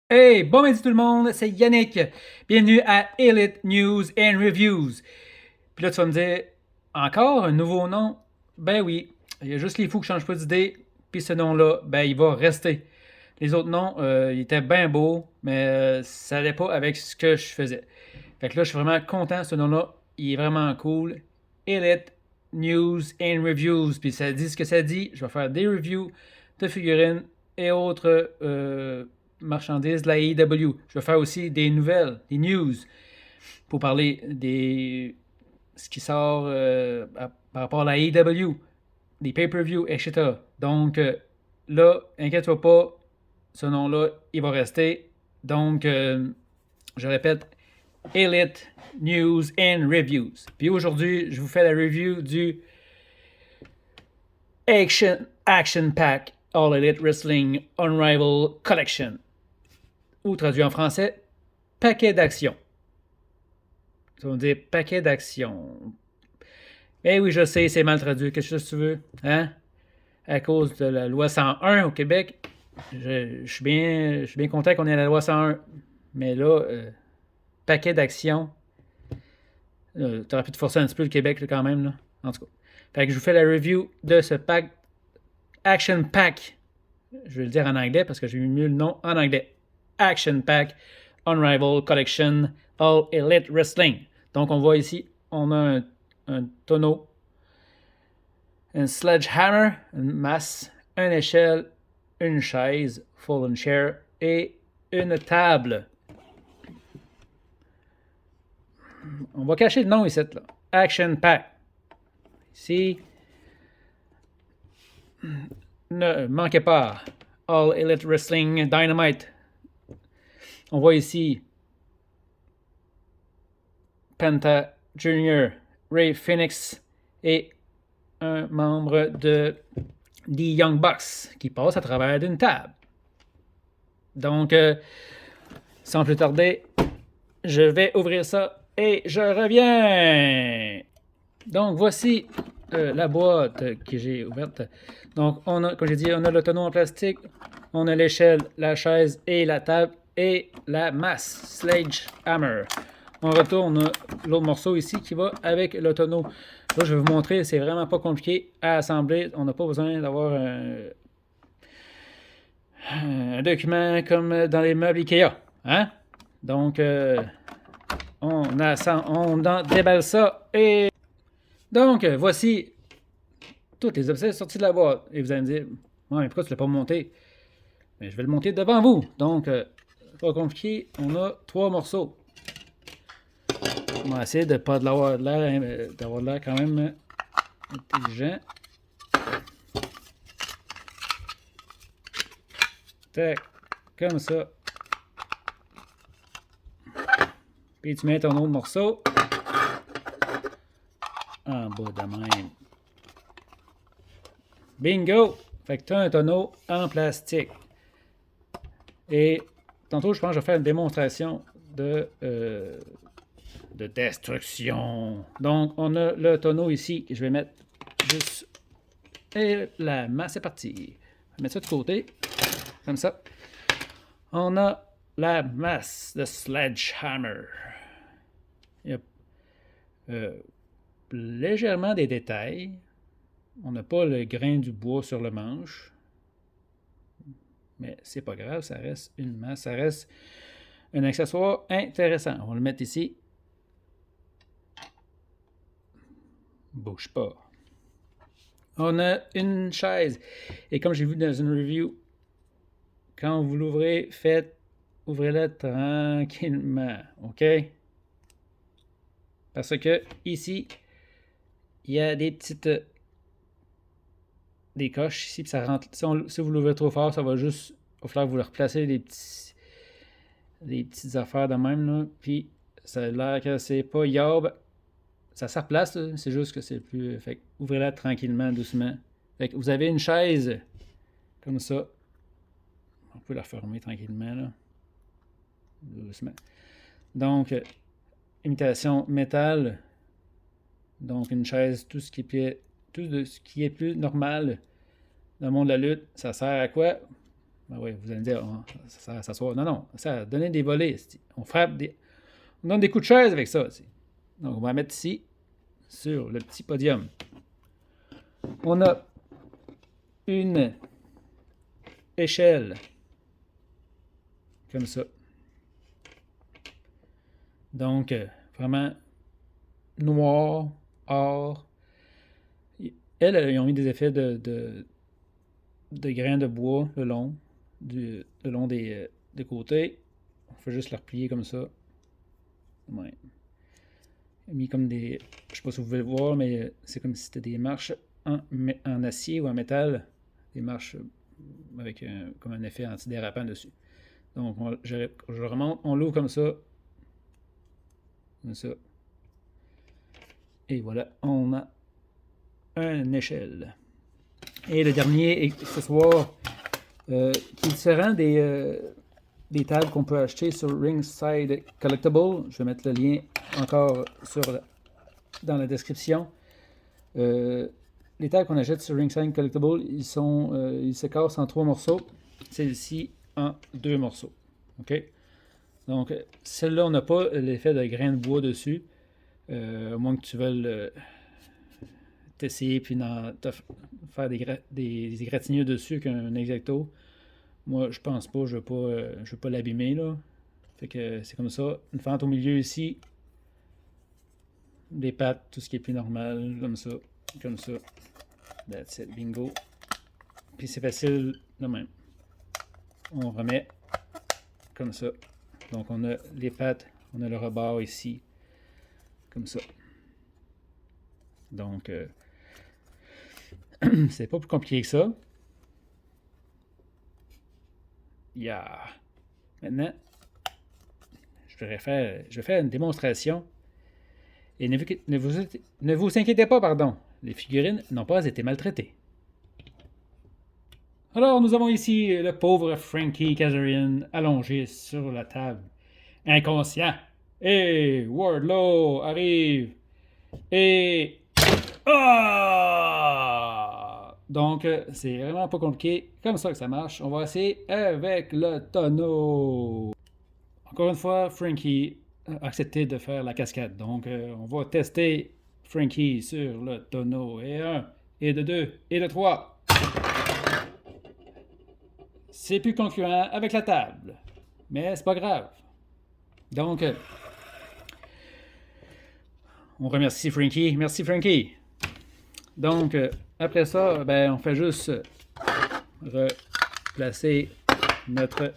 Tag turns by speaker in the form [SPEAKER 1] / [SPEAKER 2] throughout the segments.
[SPEAKER 1] Hey, bon midi tout le monde, c'est Yannick. Bienvenue à Elite News and Reviews. Puis là, tu vas me dire, encore un nouveau nom? Ben oui, il y a juste les fous qui changent pas d'idée, puis ce nom-là, ben il va rester. Les autres noms, ils étaient bien beaux, mais ça allait pas avec ce que je faisais. Fait que là, je suis vraiment content, ce nom-là, il est vraiment cool. Elite News and Reviews, puis ça dit ce que ça dit. Je vais faire des reviews de figurines et autres marchandises de la AEW. Je vais faire aussi des nouvelles, des news, pour parler des ce qui sort par rapport à la AEW, des pay-per-view, etc. Donc là, inquiète-toi pas, ce nom-là, il va rester. Donc, je répète, Elite News and Reviews. Puis aujourd'hui, je vous fais la review du Action Pack All Elite Wrestling Unrivaled Collection. Ou traduit en français, paquet d'actions. Ça veut dire paquet d'actions. Eh oui, je sais, c'est mal traduit. Qu'est-ce que tu veux? Hein? À cause de la loi 101 au Québec, je suis bien content qu'on ait la loi 101. Mais là, paquet d'actions. T'aurais pu te forcer un petit peu le Québec là, quand même. Là. En tout cas. Fait que je vous fais la review de ce pack Action Pack. Je vais le dire en anglais parce que j'ai mis le nom en anglais. Action Pack Unrivaled Collection All Elite Wrestling. Donc on voit ici, on a un tonneau, un sledgehammer, une masse, une échelle, une chaise, fallen chair et une table. On va cacher le nom ici. Là. Action Pack. Ici, ne manquez pas. All Elite Wrestling Dynamite. On voit ici Penta Jr., Ray Phoenix et un membre de The Young Bucks qui passe à travers d'une table. Donc, sans plus tarder, je vais ouvrir ça et je reviens. Donc, voici la boîte que j'ai ouverte. Donc, on a, comme j'ai dit, on a le tonneau en plastique, on a l'échelle, la chaise et la table et la masse, sledgehammer. On retourne l'autre morceau ici qui va avec le tonneau. Là, je vais vous montrer, c'est vraiment pas compliqué à assembler. On n'a pas besoin d'avoir un document comme dans les meubles Ikea. Hein? Donc, on déballe ça et... Donc, voici toutes les objets sortis de la boîte. Et vous allez me dire, ouais, mais pourquoi tu ne l'as pas monté? Mais je vais le monter devant vous. Donc, pas compliqué, on a 3 morceaux. On va essayer de ne pas d'avoir l'air quand même intelligent. Tac, comme ça. Puis tu mets ton autre morceau en bas de même. Bingo! Fait que tu as un tonneau en plastique. Et tantôt, je pense que je vais faire une démonstration de destruction. Donc, on a le tonneau ici que je vais mettre juste... Et la masse est partie. Je vais mettre ça de côté. Comme ça. On a la masse de Sledgehammer. Il y a légèrement des détails. On n'a pas le grain du bois sur le manche. Mais c'est pas grave, ça reste une masse. Ça reste un accessoire intéressant. On va le mettre ici. Bouge pas. On a une chaise. Et comme j'ai vu dans une review, quand vous l'ouvrez, ouvrez-la tranquillement. OK? Parce que ici, il y a des petites... des coches ici, puis ça rentre. Si vous l'ouvrez trop fort, ça va juste... Il va falloir que vous le replacez des petites affaires de même, là. Puis ça a l'air que c'est pas yob. Ça se replace, là. C'est juste que c'est plus... Fait ouvrez-la tranquillement, doucement. Fait que vous avez une chaise comme ça. On peut la fermer tranquillement, là. Doucement. Donc, imitation métal. Donc, une chaise, tout ce qui est plus normal dans le monde de la lutte, ça sert à quoi? Ben oui, vous allez me dire, ça s'assoit. Non, non, ça a donné des volets. On frappe on donne des coups de chaise avec ça. Donc, on va mettre ici, sur le petit podium. On a une échelle, comme ça. Donc, vraiment noir, or. Ils ont mis des effets de grains de bois le long, des côtés. On fait juste le replier comme ça. Ouais. Mis comme des. Je sais pas si vous pouvez le voir, mais c'est comme si c'était des marches en acier ou en métal. Des marches avec comme un effet antidérapant dessus. Donc, je remonte, on l'ouvre comme ça. Comme ça. Et voilà, on a une échelle. Et le dernier accessoire qui est différent des tables qu'on peut acheter sur Ringside Collectible. Je vais mettre le lien encore dans la description. Les tables qu'on achète sur Ringside Collectible, ils se cassent en 3 morceaux. Celle-ci en 2 morceaux. OK? Donc, celle-là, on n'a pas l'effet de grain de bois dessus. À moins que tu veuilles t'essayer puis faire des égratignures dessus qu'un Exacto. Moi, je pense pas, je veux pas l'abîmer, là. Fait que c'est comme ça. Une fente au milieu ici. Des pattes, tout ce qui est plus normal, comme ça. Comme ça. That's it, bingo. Puis c'est facile de même. On remet comme ça. Donc on a les pattes, on a le rebord ici. Comme ça. Donc, c'est pas plus compliqué que ça. Yeah. Maintenant, je vais faire une démonstration. Et ne vous inquiétez pas, pardon. Les figurines n'ont pas été maltraitées. Alors, nous avons ici le pauvre Frankie Kazarian allongé sur la table, inconscient. Et Wardlow arrive. Et... Ah! Donc, c'est vraiment pas compliqué. Comme ça que ça marche. On va essayer avec le tonneau. Encore une fois, Frankie a accepté de faire la cascade. Donc, on va tester Frankie sur le tonneau. Et 1, et de 2, et de 3. C'est plus concluant avec la table. Mais c'est pas grave. Donc, on remercie Frankie. Merci Frankie. Donc, après ça, ben, on fait juste replacer notre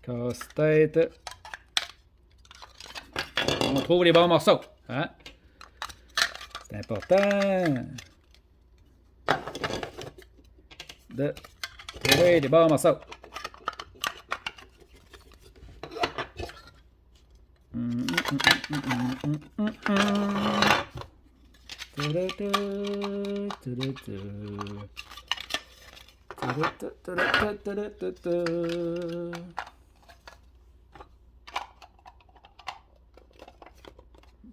[SPEAKER 1] casse-tête. On trouve les bons morceaux. Hein? C'est important de trouver les bons morceaux.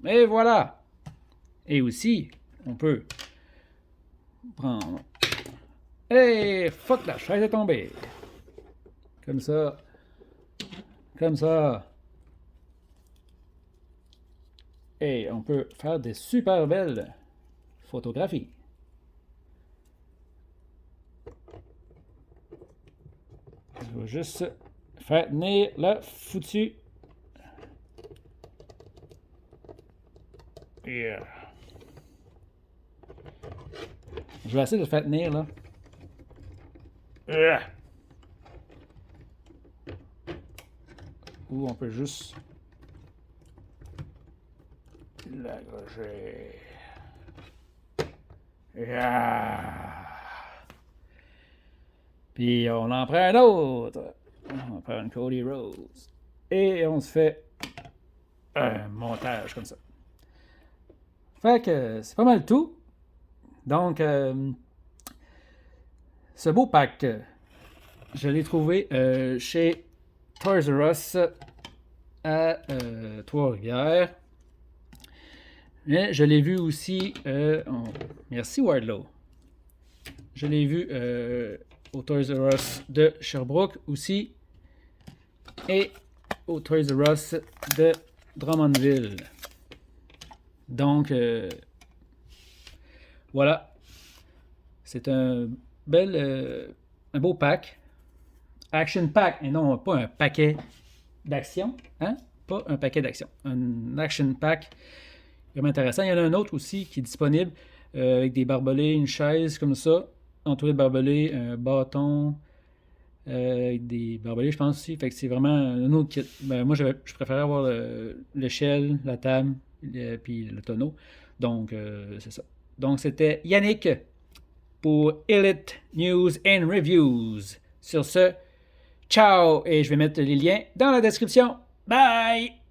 [SPEAKER 1] Et voilà. Et aussi, on peut prendre... Hey, fuck, la chaise est tombée. Comme ça. Comme ça. Et on peut faire des super belles photographies. Je vais juste faire tenir le foutu. Yeah. Je vais essayer de le faire tenir là. Yeah. Ou on peut juste l'accrocher. Yeah. Puis on en prend un autre. On prend une Cody Rose. Et on se fait un montage comme ça. Fait que c'est pas mal tout. Donc, ce beau pack, je l'ai trouvé chez Toys R Us à Trois-Rivières. Mais je l'ai vu aussi... merci Wardlow. Je l'ai vu au Toys R Us de Sherbrooke aussi. Et au Toys R Us de Drummondville. Donc, voilà. C'est un beau pack. Action pack, et non pas un paquet d'action. Hein? Pas un paquet d'action. Un action pack vraiment intéressant. Il y en a un autre aussi qui est disponible avec des barbelés, une chaise comme ça, entouré de barbelés, un bâton, avec des barbelés, je pense aussi. Fait que c'est vraiment un autre kit. Ben, moi, je préférais avoir l'échelle, la table, puis le tonneau. Donc, c'est ça. Donc, c'était Yannick pour Elite News and Reviews. Sur ce, ciao! Et je vais mettre les liens dans la description. Bye!